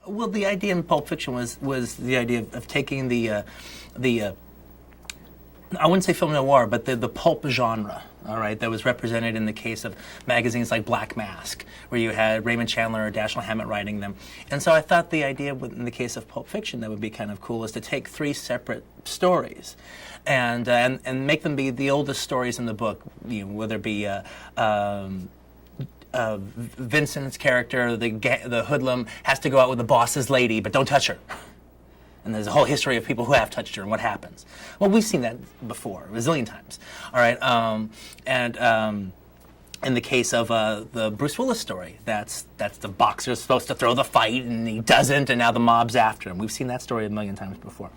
Well, the idea in Pulp Fiction was the idea of taking the I wouldn't say film noir, but the pulp genre, all right, that was represented in the case of magazines like Black Mask, where you had Raymond Chandler or Dashiell Hammett writing them. And so I thought the idea in the case of Pulp Fiction that would be kind of cool is to take three separate stories and make them be the oldest stories in the book, whether it be Vincent's character, the hoodlum, has to go out with the boss's lady, but don't touch her. And there's a whole history of people who have touched her and what happens. Well, we've seen that before, a zillion times. All right, in the case of the Bruce Willis story, that's the boxer's supposed to throw the fight and he doesn't, and now the mob's after him. We've seen that story a million times before.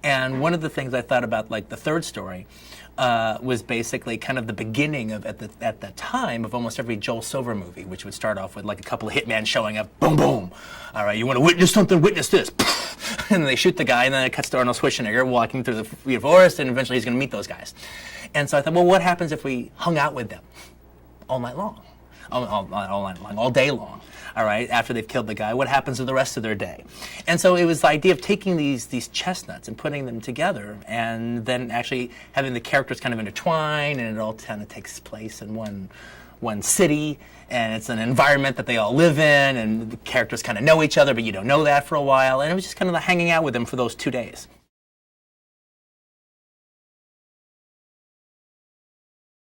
And one of the things I thought about, like the third story, was basically kind of the beginning of at the time of almost every Joel Silver movie, which would start off with like a couple of hitmen showing up, boom, boom. All right, you want to witness something? Witness this. And they shoot the guy, and then it cuts to Arnold Schwarzenegger walking through the forest, and eventually he's going to meet those guys. And so I thought, well, what happens if we hung out with them all night long, all night long, all day long? All right, after they've killed the guy, what happens to the rest of their day? And so it was the idea of taking these chestnuts and putting them together, and then actually having the characters kind of intertwine, and it all kind of takes place in one city, and it's an environment that they all live in, and the characters kind of know each other, but you don't know that for a while, and it was just kind of hanging out with them for those 2 days.